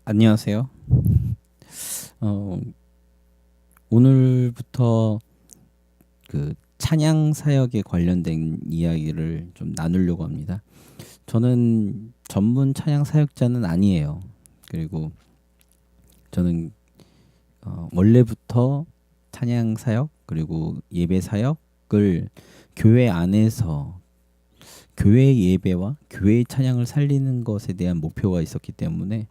안녕하세요. 어, 오늘부터 그 찬양 사역에 관련된 이야기를 좀 나누려고 합니다. 저는 전문 찬양 사역자는 아니에요. 그리고 저는 원래부터 찬양 사역 그리고 예배 사역을 교회 안에서 교회 예배와 교회 찬양을 살리는 것에 대한 목표가 있었기 때문에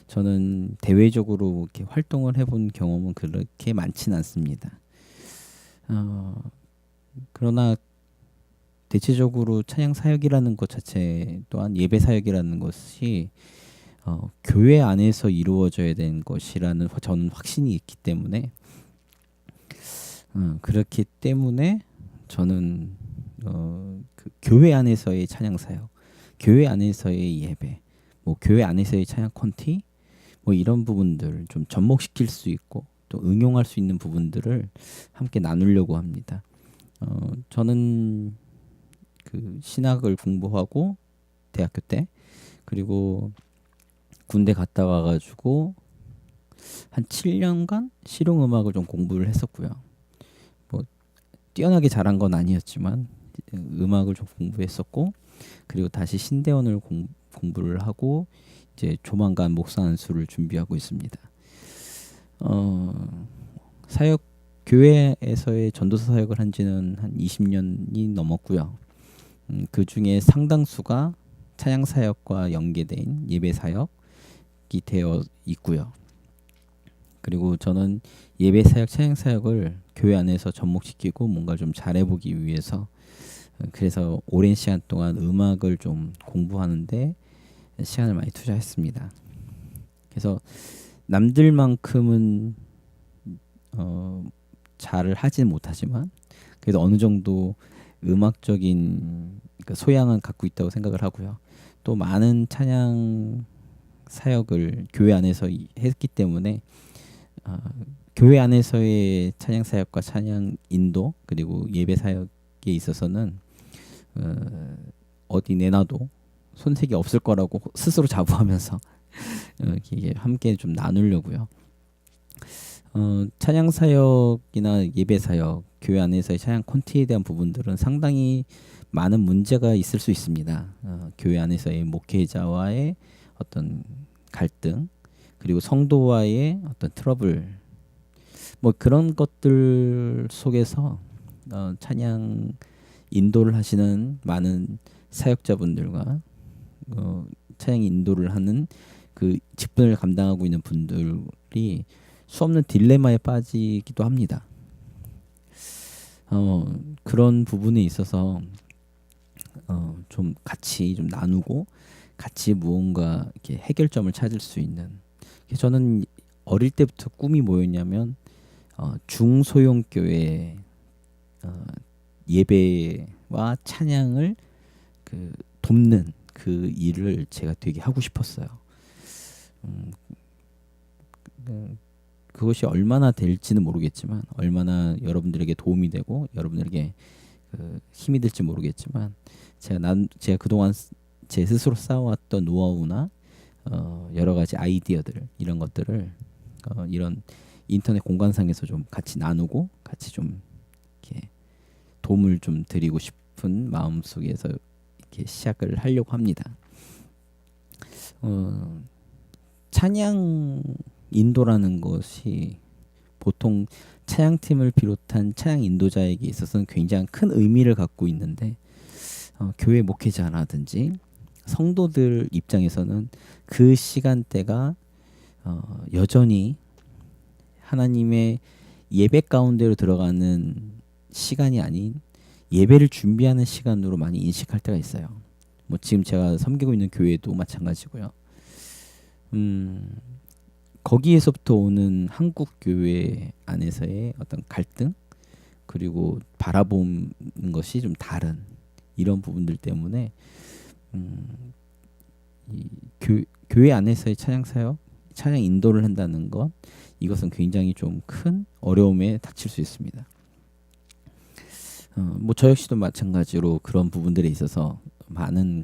저는 대외적으로 이렇게 활동을 해본 경험은 그렇게 많지는 않습니다. 어, 그러나 대체적으로 찬양 사역이라는 것 자체 또한 예배 사역이라는 것이 교회 안에서 이루어져야 되는 것이라는 저는 확신이 있기 때문에 그렇기 때문에 저는 그 교회 안에서의 찬양 사역, 교회 안에서의 예배, 뭐 교회 안에서의 찬양 콘티 뭐 이런 부분들 좀 접목시킬 수 있고 또 응용할 수 있는 부분들을 함께 나누려고 합니다. 저는 그 신학을 공부하고 대학교 때 그리고 군대 갔다 와가지고 한 7년간 실용음악을 좀 공부를 했었고요. 뭐 뛰어나게 잘한 건 아니었지만 음악을 좀 공부했었고 그리고 다시 신대원을 공부를 하고 이제 조만간 목사 안수를 준비하고 있습니다. 사역 교회에서의 전도사 사역을 한 지는 한 20년이 넘었고요. 그 중에 상당수가 찬양 사역과 연계된 예배 사역이 되어 있고요. 그리고 저는 예배 사역, 찬양 사역을 교회 안에서 접목시키고 뭔가 좀 잘해보기 위해서 그래서 오랜 시간 동안 음악을 좀 공부하는데 시간을 많이 투자했습니다. 그래서 남들만큼은 잘 하진 못하지만 그래도 어느 정도 음악적인 소양은 갖고 있다고 생각을 하고요. 또 많은 찬양 사역을 교회 안에서 했기 때문에 교회 안에서의 찬양 사역과 찬양 인도 그리고 예배 사역에 있어서는 어디 내놔도 손색이 없을 거라고 스스로 자부하면서 이게 함께 좀 나누려고요. 찬양 사역이나 예배 사역, 교회 안에서의 찬양 콘티에 대한 부분들은 상당히 많은 문제가 있을 수 있습니다. 교회 안에서의 목회자와의 어떤 갈등, 그리고 성도와의 어떤 트러블, 뭐 그런 것들 속에서 찬양 인도를 하시는 많은 사역자분들과 찬양 인도를 하는 그 직분을 감당하고 있는 분들이 수없는 딜레마에 빠지기도 합니다. 그런 부분에 있어서 좀 같이 좀 나누고 같이 무언가 이렇게 해결점을 찾을 수 있는. 저는 어릴 때부터 꿈이 뭐였냐면 중소형 교회 예배와 찬양을 돕는 그 일을 제가 되게 하고 싶었어요. 그것이 얼마나 될지는 모르겠지만 얼마나 여러분들에게 도움이 되고 여러분들에게 힘이 될지 모르겠지만 제가 그동안 제 스스로 쌓아왔던 노하우나 여러 가지 아이디어들 이런 것들을 이런 인터넷 공간상에서 좀 같이 나누고 같이 좀 이렇게 도움을 좀 드리고 싶은 마음 속에서 이렇게 시작을 하려고 합니다. 찬양 인도라는 것이 보통 찬양팀을 비롯한 찬양 인도자에게 있어서는 굉장히 큰 의미를 갖고 있는데 교회 목회자라든지 성도들 입장에서는 그 시간대가 여전히 하나님의 예배 가운데로 들어가는 시간이 아닌 예배를 준비하는 시간으로 많이 인식할 때가 있어요. 뭐 지금 제가 섬기고 있는 교회도 마찬가지고요. 거기에서부터 오는 한국 교회 안에서의 어떤 갈등 그리고 바라보는 것이 좀 다른 이런 부분들 때문에 이 교회 안에서의 찬양 사역, 찬양 인도를 한다는 것 이것은 굉장히 좀 큰 어려움에 닥칠 수 있습니다. 뭐 저 역시도 마찬가지로 그런 부분들에 있어서 많은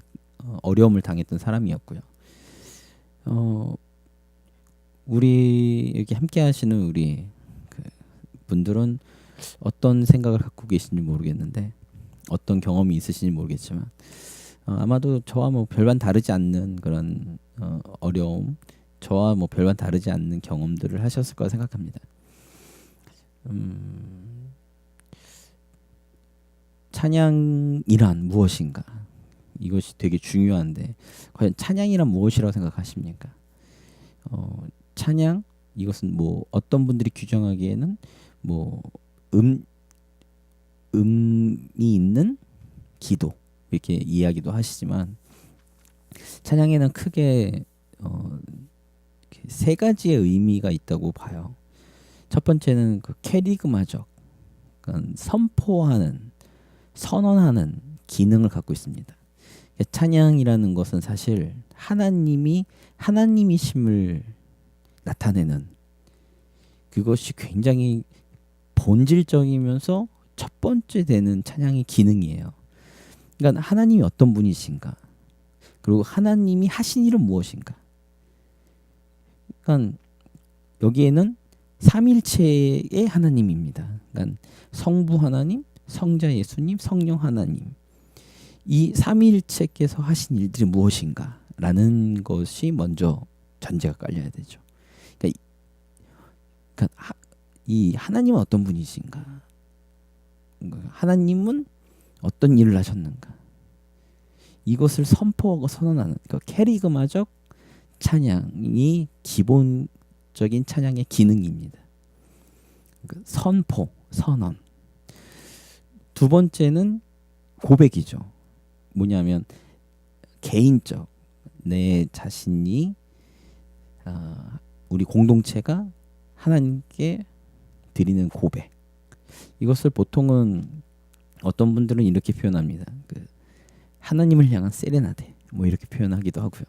어려움을 당했던 사람이었고요. 우리 여기 함께 하시는 우리 그 분들은 어떤 생각을 갖고 계신지 모르겠는데, 어떤 경험이 있으신지 모르겠지만, 아마도 저와 뭐 별반 다르지 않는 그런 어려움, 저와 뭐 별반 다르지 않는 경험들을 하셨을 거라 생각합니다. 찬양이란 무엇인가? 이것이 되게 중요한데, 과연 찬양이란 무엇이라고 생각하십니까? 찬양, 이것은 뭐 어떤 분들이 규정하기에는 뭐 음이 있는 기도, 이렇게 이야기도 하시지만, 찬양에는 크게 세 가지의 의미가 있다고 봐요. 첫 번째는 그 캐리그마적, 그러니까 선포하는, 선언하는 기능을 갖고 있습니다. 찬양이라는 것은 사실 하나님이심을 나타내는, 그것이 굉장히 본질적이면서 첫 번째 되는 찬양의 기능이에요. 그러니까 하나님이 어떤 분이신가, 그리고 하나님이 하신 일은 무엇인가. 그러니까 여기에는 삼일체의 하나님입니다. 그러니까 성부 하나님, 성자 예수님, 성령 하나님, 이 삼일체께서 하신 일들이 무엇인가라는 것이 먼저 전제가 깔려야 되죠. 그러니까 이 하나님은 어떤 분이신가, 하나님은 어떤 일을 하셨는가, 이것을 선포하고 선언하는, 그러니까 캐리그마적 찬양이 기본적인 찬양의 기능입니다. 그러니까 선포, 선언. 두 번째는 고백이죠. 뭐냐면 개인적, 내 자신이 우리 공동체가 하나님께 드리는 고백. 이것을 보통은 어떤 분들은 이렇게 표현합니다. 하나님을 향한 세레나데, 뭐 이렇게 표현하기도 하고요.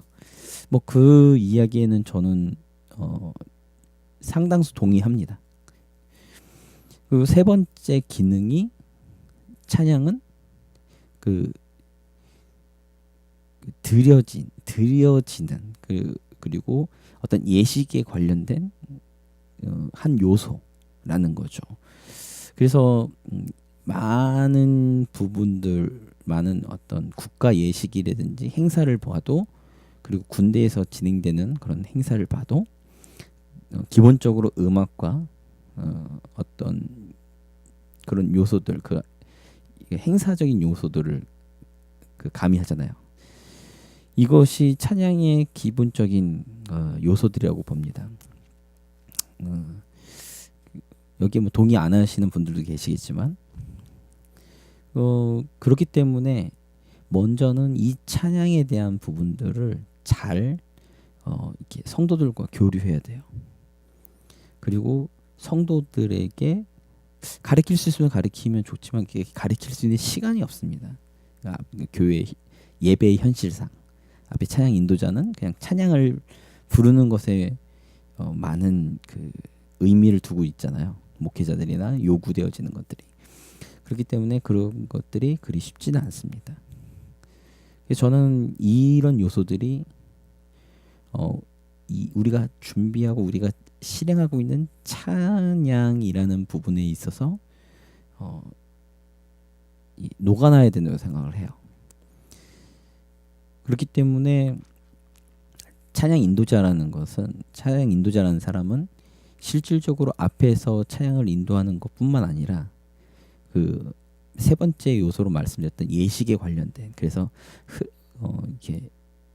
뭐 그 이야기에는 저는 상당수 동의합니다. 그리고 세 번째 기능이, 찬양은 드려지는 그리고 어떤 예식에 관련된 한 요소라는 거죠. 그래서 많은 어떤 국가 예식이라든지 행사를 봐도, 그리고 군대에서 진행되는 그런 행사를 봐도 기본적으로 음악과 어떤 그런 요소들, 행사적인 요소들을 가미하잖아요. 이것이 찬양의 기본적인 요소들이라고 봅니다. 여기에 뭐 동의 안 하시는 분들도 계시겠지만, 그렇기 때문에 먼저는 이 찬양에 대한 부분들을 잘 이렇게 성도들과 교류해야 돼요. 그리고 성도들에게 가르칠 수 있으면 가르치면 좋지만, 가르칠 수 있는 시간이 없습니다. 그러니까 교회 예배의 현실상 앞에 찬양 인도자는 그냥 찬양을 부르는 것에 많은 의미를 두고 있잖아요. 목회자들이나 요구되어지는 것들이. 그렇기 때문에 그런 것들이 그리 쉽지는 않습니다. 그래서 저는 이런 요소들이 우리가 준비하고 우리가 실행하고 있는 찬양이라는 부분에 있어서 녹아나야 된다고 생각을 해요. 그렇기 때문에 찬양 인도자라는 사람은 실질적으로 앞에서 찬양을 인도하는 것뿐만 아니라 세 번째 요소로 말씀드렸던 예식에 관련된, 그래서 이렇게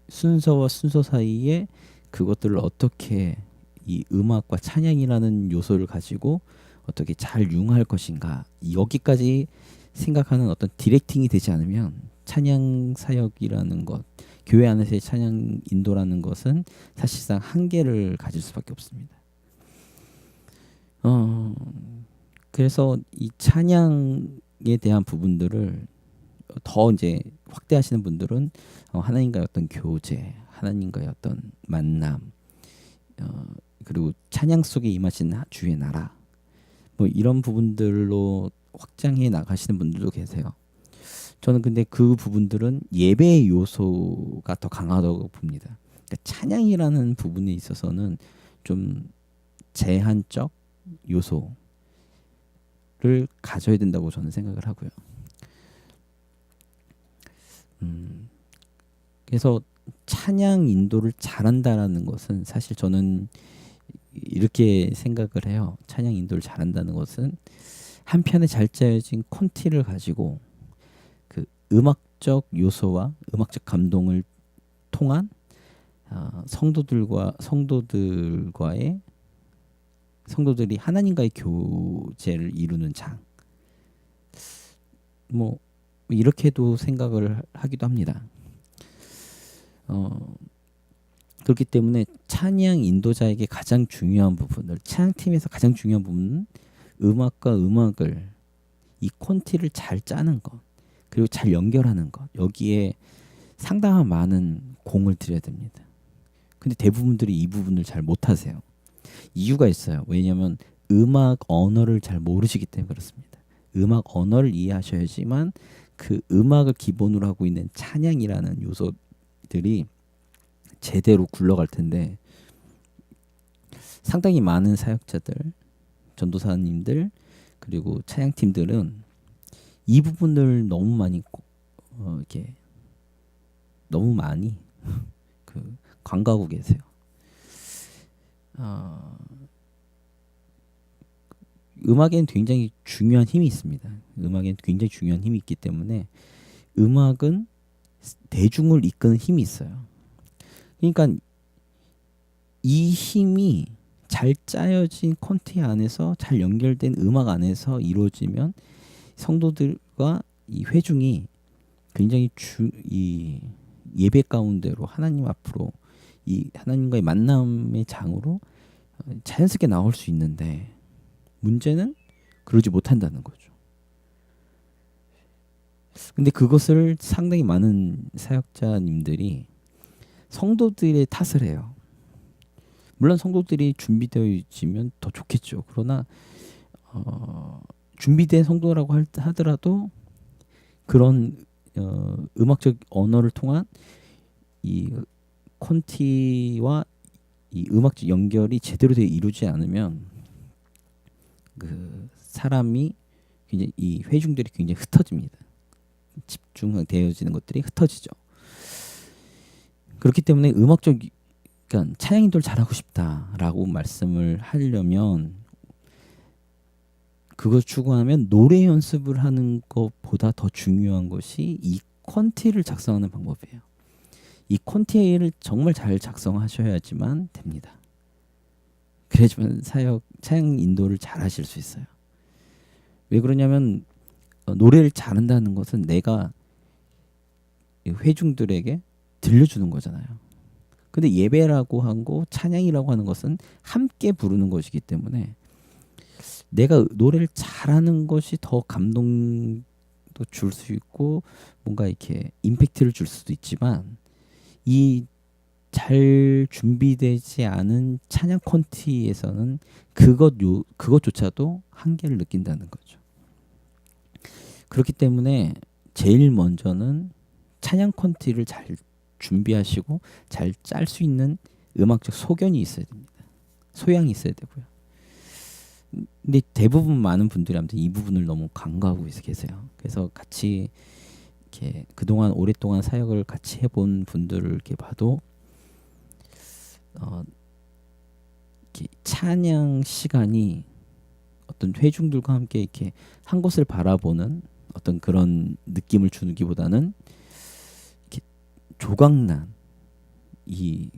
순서와 순서 사이에 그것들을 어떻게 이 음악과 찬양이라는 요소를 가지고 어떻게 잘 융할 것인가, 여기까지 생각하는 어떤 디렉팅이 되지 않으면 찬양 사역이라는 것, 교회 안에서의 찬양 인도라는 것은 사실상 한계를 가질 수밖에 없습니다. 그래서 이 찬양에 대한 부분들을 더 이제 확대하시는 분들은 하나님과의 어떤 교제, 하나님과의 어떤 만남, 그리고 찬양 속에 임하신 주의 나라, 뭐 이런 부분들로 확장해 나가시는 분들도 계세요. 저는 근데 그 부분들은 예배의 요소가 더 강하다고 봅니다. 그러니까 찬양이라는 부분에 있어서는 좀 제한적 요소를 가져야 된다고 저는 생각을 하고요. 그래서 찬양 인도를 잘한다라는 것은 사실 저는 이렇게 생각을 해요. 찬양 인도를 잘한다는 것은 한 편에 잘 짜여진 콘티를 가지고 그 음악적 요소와 음악적 감동을 통한 성도들이 하나님과의 교제를 이루는 장. 뭐 이렇게도 생각을 하기도 합니다. 그렇기 때문에 찬양 인도자에게 가장 중요한 부분을 찬양팀에서 가장 중요한 부분은 음악과 음악을 이 콘티를 잘 짜는 것 그리고 잘 연결하는 것 여기에 상당한 많은 공을 들여야 됩니다. 근데 대부분들이 이 부분을 잘 못하세요. 이유가 있어요. 왜냐하면 음악 언어를 잘 모르시기 때문에 그렇습니다. 음악 언어를 이해하셔야지만 그 음악을 기본으로 하고 있는 찬양이라는 요소들이 제대로 굴러갈 텐데 상당히 많은 사역자들, 전도사님들 그리고 찬양팀들은 이 부분을 너무 많이 그 간과하고 계세요. 음악에는 굉장히 중요한 힘이 있습니다. 음악에는 굉장히 중요한 힘이 있기 때문에 음악은 대중을 이끄는 힘이 있어요. 그러니까 이 힘이 잘 짜여진 콘티 안에서 잘 연결된 음악 안에서 이루어지면 성도들과 이 회중이 굉장히 이 예배 가운데로 하나님 앞으로 이 하나님과의 만남의 장으로 자연스럽게 나올 수 있는데 문제는 그러지 못한다는 거죠. 근데 그것을 상당히 많은 사역자님들이 성도들의 탓을 해요. 물론 성도들이 준비되어 있으면 더 좋겠죠. 그러나 준비된 성도라고 하더라도 그런 음악적 언어를 통한 이 콘티와 이 음악적 연결이 제대로 되어 이루지 않으면 그 사람이 굉장히 이 회중들이 굉장히 흩어집니다. 집중되어지는 것들이 흩어지죠. 그렇기 때문에 그러니까 찬양 인도를 잘하고 싶다라고 말씀을 하려면 그걸 추구하면 노래 연습을 하는 것보다 더 중요한 것이 이 콘티를 작성하는 방법이에요. 이 콘티를 정말 잘 작성하셔야지만 됩니다. 그래야지만 찬양 인도를 잘 하실 수 있어요. 왜 그러냐면 노래를 잘한다는 것은 내가 회중들에게 들려주는 거잖아요. 근데 예배라고 하고 찬양이라고 하는 것은 함께 부르는 것이기 때문에 내가 노래를 잘하는 것이 더 감동도 줄 수 있고 뭔가 이렇게 임팩트를 줄 수도 있지만 이 잘 준비되지 않은 찬양 콘티에서는 그것조차도 한계를 느낀다는 거죠. 그렇기 때문에 제일 먼저는 찬양 콘티를 잘 준비하시고 잘 짤 수 있는 음악적 소견이 있어야 됩니다. 소양이 있어야 되고요. 근데 대부분 많은 분들이 아무튼 이 부분을 너무 간과하고 계세요. 그래서 같이 이렇게 그동안 오랫동안 사역을 같이 해본 분들을 이렇게 봐도 이렇게 찬양 시간이 어떤 회중들과 함께 이렇게 한 곳을 바라보는 어떤 그런 느낌을 주기보다는 이렇게 조각난 이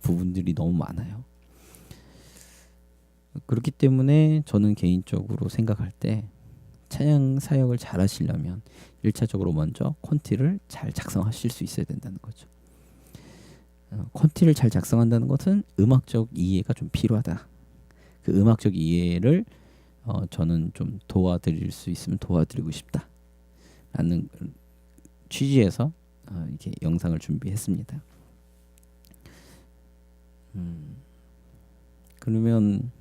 부분들이 너무 많아요. 그렇기 때문에 저는 개인적으로 생각할 때 찬양 사역을 잘 하시려면 1차적으로 먼저 콘티를 잘 작성하실 수 있어야 된다는 거죠. 콘티를 잘 작성한다는 것은 음악적 이해가 좀 필요하다. 그 음악적 이해를 저는 좀 도와드릴 수 있으면 도와드리고 싶다 라는 취지에서 이렇게 영상을 준비했습니다. 그러면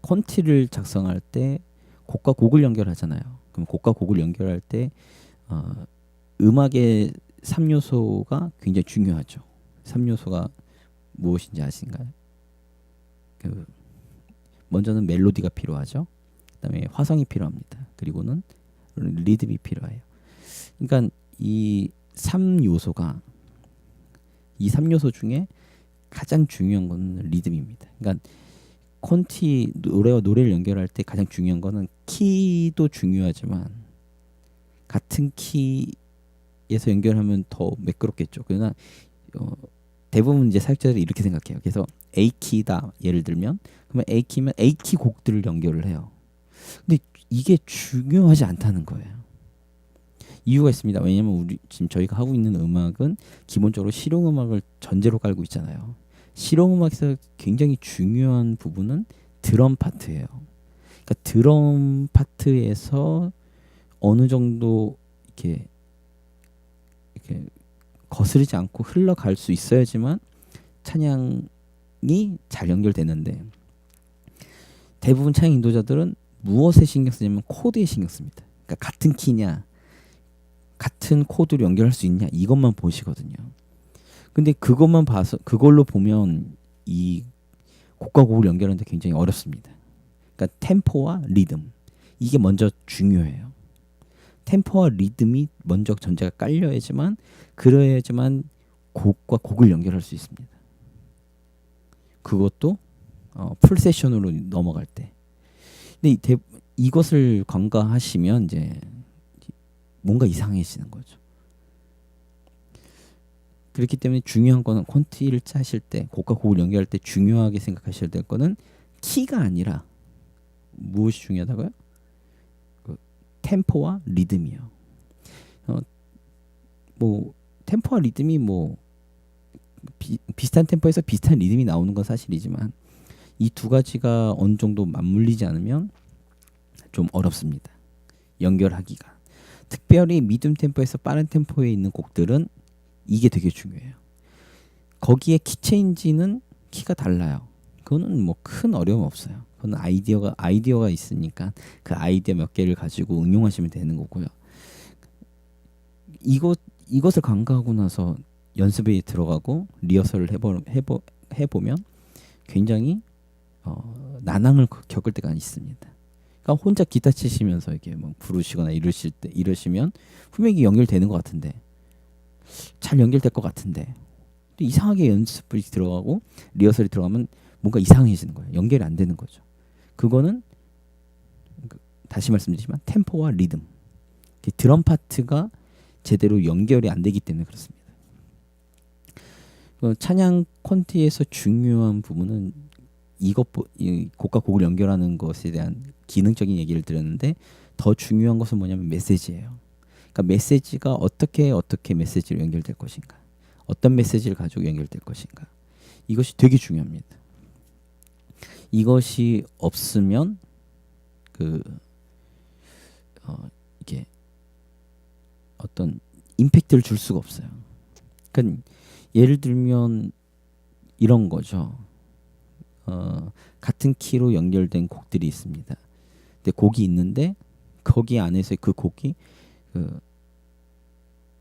콘티를 작성할 때 곡과 곡을 연결하잖아요. 그럼 곡과 곡을 연결할 때 음악의 3요소가 굉장히 중요하죠. 3요소가 무엇인지 아신가요? 그 먼저는 멜로디가 필요하죠. 그다음에 화성이 필요합니다. 그리고는 리듬이 필요해요. 그러니까 이 3요소가 이 3요소 중에 가장 중요한 건 리듬입니다. 그러니까 콘티 노래와 노래를 연결할 때 가장 중요한 거는 키도 중요하지만 같은 키에서 연결하면 더 매끄럽겠죠. 그러나 대부분 이제 사역자들이 이렇게 생각해요. 그래서 A 키다 예를 들면 그러면 A 키면 A 키 곡들을 연결을 해요. 근데 이게 중요하지 않다는 거예요. 이유가 있습니다. 왜냐하면 우리 지금 저희가 하고 있는 음악은 기본적으로 실용 음악을 전제로 깔고 있잖아요. 실용 음악에서 굉장히 중요한 부분은 드럼 파트예요. 그러니까 드럼 파트에서 어느 정도 이렇게 거스르지 않고 흘러갈 수 있어야지만 찬양이 잘 연결되는데 대부분 찬양 인도자들은 무엇에 신경 쓰냐면 코드에 신경 씁니다. 그러니까 같은 키냐 같은 코드로 연결할 수 있냐 이것만 보시거든요. 근데 그것만 봐서 그걸로 보면 이 곡과 곡을 연결하는데 굉장히 어렵습니다. 그러니까 템포와 리듬 이게 먼저 중요해요. 템포와 리듬이 먼저 전제가 깔려야지만 그래야지만 곡과 곡을 연결할 수 있습니다. 그것도 풀 세션으로 넘어갈 때. 근데 이것을 간과하시면 이제 뭔가 이상해지는 거죠. 그렇기 때문에 중요한 거는 콘티를 짜실 때 곡과 곡을 연결할 때 중요하게 생각하셔야 될 거는 키가 아니라 무엇이 중요하다고요? 그 템포와 리듬이요. 뭐 템포와 리듬이 뭐 비슷한 템포에서 비슷한 리듬이 나오는 건 사실이지만 이 두 가지가 어느 정도 맞물리지 않으면 좀 어렵습니다. 연결하기가. 특별히 미디움 템포에서 빠른 템포에 있는 곡들은 이게 되게 중요해요. 거기에 키 체인지는 키가 달라요. 그거는 뭐 큰 어려움 없어요. 그건 아이디어가 있으니까 그 아이디어 몇 개를 가지고 응용하시면 되는 거고요. 이것을 간과하고 나서 연습에 들어가고 리허설을 해보면 굉장히 난항을 겪을 때가 있습니다. 그러니까 혼자 기타 치시면서 이렇게 막 부르시거나 이러시면 분명히 연결되는 것 같은데 잘 연결될 것 같은데 또 이상하게 연습이 들어가고 리허설이 들어가면 뭔가 이상해지는 거예요. 연결이 안 되는 거죠. 그거는 다시 말씀드리지만 템포와 리듬 드럼 파트가 제대로 연결이 안 되기 때문에 그렇습니다. 찬양 콘티에서 중요한 부분은 이 곡과 곡을 연결하는 것에 대한 기능적인 얘기를 드렸는데 더 중요한 것은 뭐냐면 메시지예요. 그러니까 메시지가 어떻게 메시지로 연결될 것인가, 어떤 메시지를 가지고 연결될 것인가, 이것이 되게 중요합니다. 이것이 없으면 이게 어떤 임팩트를 줄 수가 없어요. 그러니까 예를 들면 이런 거죠. 같은 키로 연결된 곡들이 있습니다. 근데 곡이 있는데 거기 안에서 그 곡이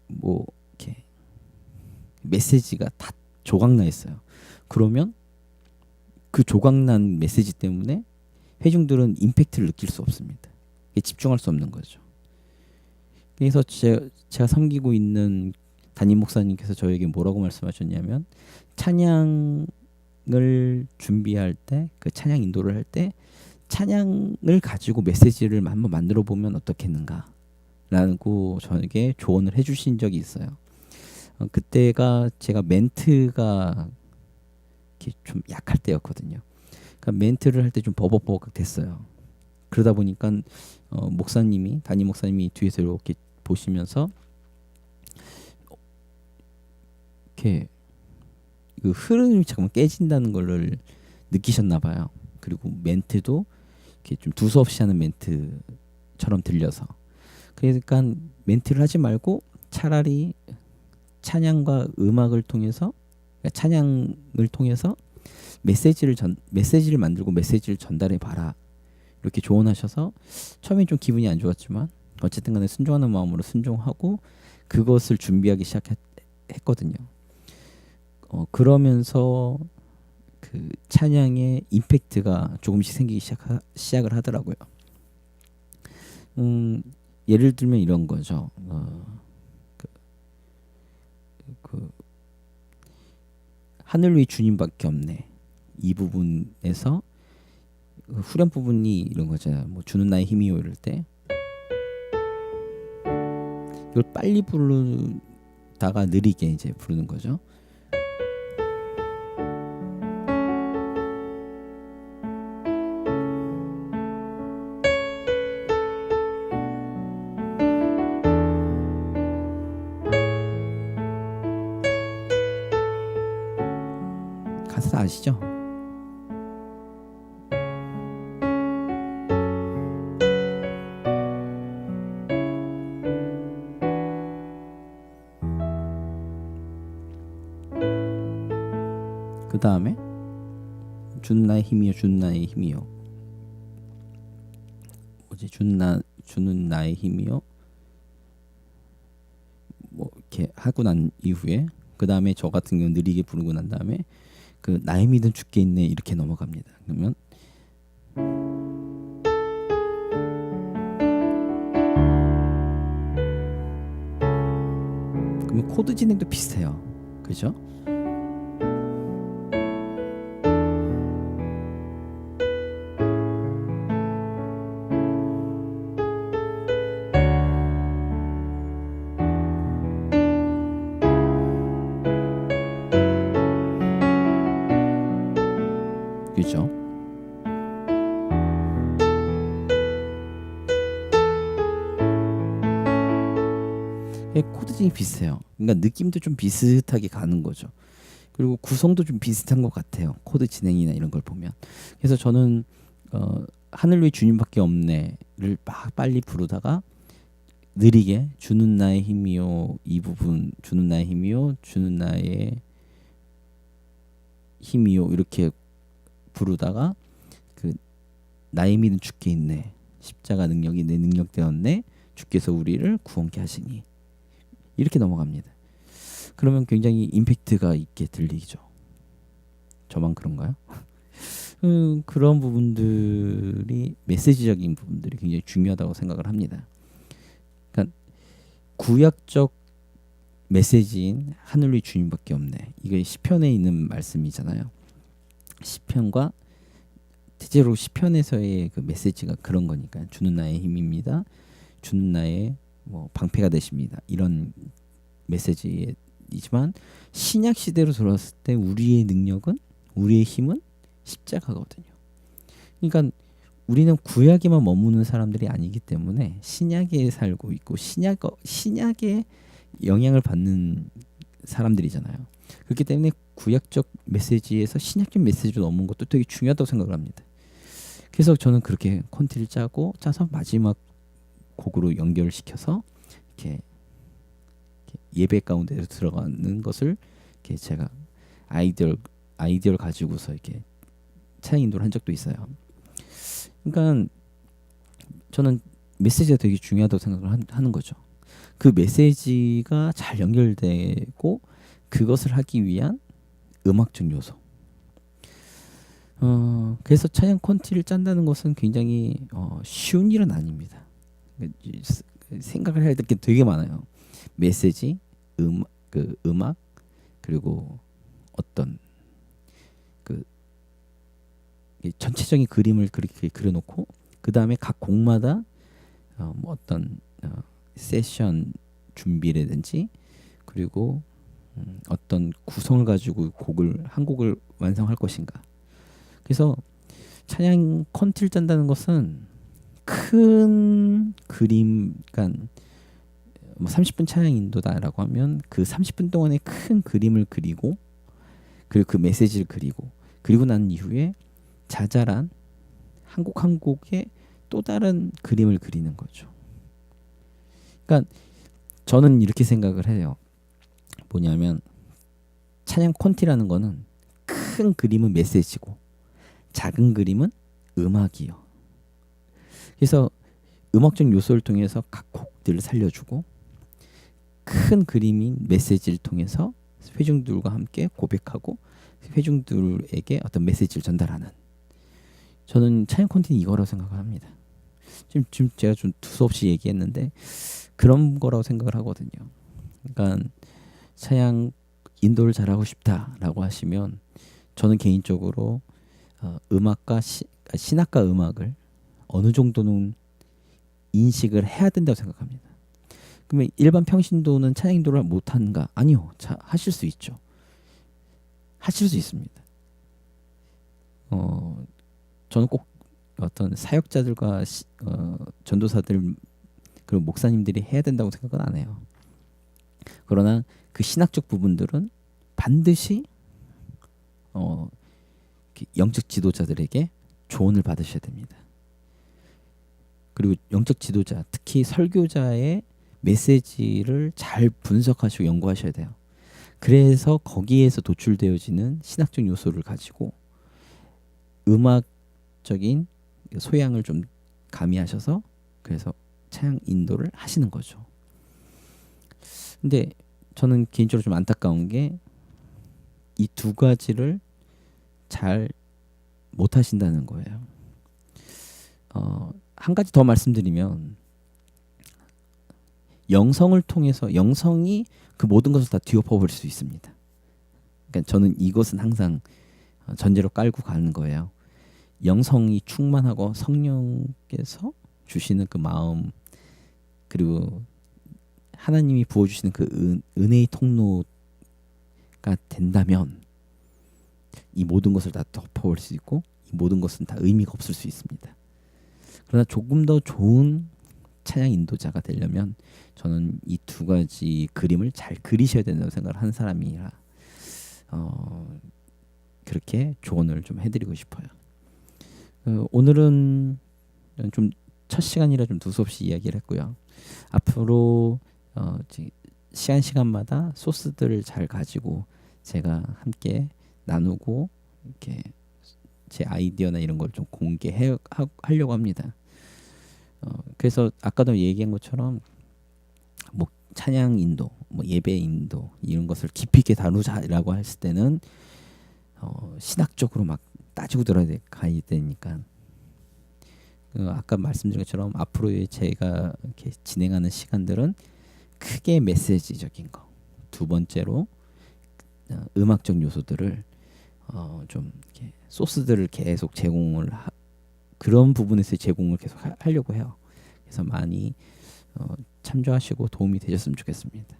뭐 이렇게 메시지가 다 조각나 있어요. 그러면 그 조각난 메시지 때문에 회중들은 임팩트를 느낄 수 없습니다. 집중할 수 없는 거죠. 그래서 제가 섬기고 있는 담임 목사님께서 저에게 뭐라고 말씀하셨냐면 찬양을 준비할 때 그 찬양 인도를 할 때 찬양을 가지고 메시지를 한번 만들어 보면 어떻겠는가 라고 저에게 조언을 해주신 적이 있어요. 그때가 제가 멘트가 좀 약할 때였거든요. 그러니까 멘트를 할 때 좀 버벅버벅 됐어요. 그러다 보니까 담임 목사님이 뒤에서 이렇게 보시면서 이렇게 그 흐름이 잠깐 깨진다는 걸 느끼셨나 봐요. 그리고 멘트도 이렇게 좀 두서없이 하는 멘트처럼 들려서 그러니까 멘트를 하지 말고 차라리 찬양과 음악을 통해서 찬양을 통해서 메시지를 만들고 메시지를 전달해 봐라 이렇게 조언하셔서 처음엔 좀 기분이 안 좋았지만 어쨌든 간에 순종하는 마음으로 순종하고 그것을 준비하기 시작했거든요. 그러면서 그 찬양의 임팩트가 조금씩 생기기 시작을 하더라고요. 예를 들면 이런 거죠. 그 하늘 위 주님밖에 없네. 이 부분에서 후렴 부분이 이런 거잖아요. 뭐 주는 나의 힘이요 이럴 때 이걸 빨리 부르다가 느리게 이제 부르는 거죠. 가사 아시죠? 그 다음에 주는 나의 힘이요 주는 나의 힘이요 뭐지 주는 나의 힘이요 뭐 이렇게 하고 난 이후에 그 다음에 저 같은 경우 느리게 부르고 난 다음에 그 나의 믿음 주께 있네 이렇게 넘어갑니다. 그러면 코드 진행도 비슷해요. 그죠? 그죠? 코드진이 비슷해요. 그러니까 느낌도 좀 비슷하게 가는 거죠. 그리고 구성도 좀 비슷한 것 같아요. 코드 진행이나 이런 걸 보면. 그래서 저는 하늘 위에 주님밖에 없네를 막 빨리 부르다가 느리게 주는 나의 힘이요 이 부분 주는 나의 힘이요 주는 나의 힘이요 이렇게 부르다가 그 나의 믿음 주께 있네 십자가 능력이 내 능력 되었네 주께서 우리를 구원케 하시니 이렇게 넘어갑니다. 그러면 굉장히 임팩트가 있게 들리죠. 저만 그런가요? 그런 부분들이 메시지적인 부분들이 굉장히 중요하다고 생각을 합니다. 그러니까 구약적 메시지인 하늘 위 주님밖에 없네. 이게 시편에 있는 말씀이잖아요. 시편과 대체로 시편에서의 그 메시지가 그런 거니까 주는 나의 힘입니다. 주는 나의 뭐 방패가 되십니다. 이런 메시지이지만 신약 시대로 들어왔을 때 우리의 능력은 우리의 힘은 십자가거든요. 그러니까 우리는 구약에만 머무는 사람들이 아니기 때문에 신약에 살고 있고 신약의 영향을 받는 사람들이잖아요. 그렇기 때문에 구약적 메시지에서 신약적 메시지로 넘는 것도 되게 중요하다고 생각을 합니다. 그래서 저는 그렇게 콘티를 짜서 마지막 곡으로 연결시켜서 이렇게 예배 가운데 들어가는 것을 이렇게 제가 아이디어를 가지고서 이렇게 찬양 인도를 한 적도 있어요. 그러니까 저는 메시지가 되게 중요하다고 생각을 하는 거죠. 그 메시지가 잘 연결되고 그것을 하기 위한 음악적 요소. 그래서 찬양 콘티를 짠다는 것은 굉장히 쉬운 일은 아닙니다. 생각을 해야 될 게 되게 많아요. 메시지, 음악 그리고 어떤 그 전체적인 그림을 그렇게 그려놓고 그 다음에 각 곡마다 뭐 어떤 세션 준비라든지 그리고 어떤 구성을 가지고 한 곡을 완성할 것인가. 그래서 찬양 콘티를 짠다는 것은 큰 그림, 그러니까 뭐 30분 찬양 인도다라고 하면 그 30분 동안에 큰 그림을 그리고 그리고 그 메시지를 그리고 난 이후에 자잘한 한 곡 한 곡에 또 다른 그림을 그리는 거죠. 그러니까 저는 이렇게 생각을 해요. 뭐냐면 찬양 콘티라는 거는 큰 그림은 메시지고 작은 그림은 음악이요. 그래서 음악적 요소를 통해서 각 곡들을 살려주고 큰 그림인 메시지를 통해서 회중들과 함께 고백하고 회중들에게 어떤 메시지를 전달하는, 저는 찬양 콘텐츠 이거라고 생각을 합니다. 지금 제가 좀 두서없이 얘기했는데 그런 거라고 생각을 하거든요. 그러니까 찬양 인도를 잘하고 싶다라고 하시면 저는 개인적으로 음악과 신학과 음악을 어느 정도는 인식을 해야 된다고 생각합니다. 그러면 일반 평신도는 찬양 인도를 못하는가? 아니요. 하실 수 있죠. 하실 수 있습니다. 저는 꼭 어떤 사역자들과 전도사들 그리고 목사님들이 해야 된다고 생각은 안 해요. 그러나 그 신학적 부분들은 반드시 영적 지도자들에게 조언을 받으셔야 됩니다. 그리고 영적 지도자, 특히 설교자의 메시지를 잘 분석하시고 연구하셔야 돼요. 그래서 거기에서 도출되어지는 신학적 요소를 가지고 음악적인 소양을 좀 가미하셔서 그래서 찬양 인도를 하시는 거죠. 근데 저는 개인적으로 좀 안타까운 게 이 두 가지를 잘 못하신다는 거예요. 한 가지 더 말씀드리면 영성을 통해서 영성이 그 모든 것을 다 뒤엎어버릴 수 있습니다. 그러니까 저는 이것은 항상 전제로 깔고 가는 거예요. 영성이 충만하고 성령께서 주시는 그 마음 그리고 하나님이 부어주시는 그 은혜의 통로가 된다면 이 모든 것을 다 덮어버릴 수 있고 이 모든 것은 다 의미가 없을 수 있습니다. 그러나 조금 더 좋은 찬양 인도자가 되려면 저는 이 두 가지 그림을 잘 그리셔야 된다고 생각을 하는 사람이라 그렇게 조언을 좀 해드리고 싶어요. 오늘은 좀 첫 시간이라 좀 두서없이 이야기를 했고요. 앞으로 시간마다 소스들을 잘 가지고 제가 함께 나누고 이렇게 제 아이디어나 이런 걸 좀 공개하려고 합니다. 그래서 아까도 얘기한 것처럼 뭐 찬양 인도, 뭐 예배 인도 이런 것을 깊이 있게 다루자라고 했을 때는 신학적으로 막 따지고 들어가야 되니까 아까 말씀드린 것처럼 앞으로의 제가 이렇게 진행하는 시간들은 크게 메시지적인 거, 두 번째로 음악적 요소들을 좀 이렇게 소스들을 계속 제공을 그런 부분에서 제공을 계속 하려고 해요. 그래서 많이 참조하시고 도움이 되셨으면 좋겠습니다.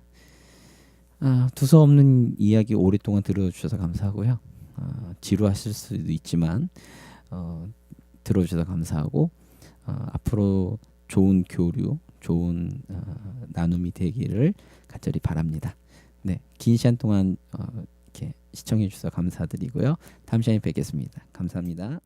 두서없는 이야기 오랫동안 들어주셔서 감사하고요. 지루하실 수도 있지만 들어주셔서 감사하고 앞으로 좋은 교류, 좋은 나눔이 되기를 간절히 바랍니다. 네, 긴 시간 동안 이렇게 시청해 주셔서 감사드리고요. 다음 시간에 뵙겠습니다. 감사합니다.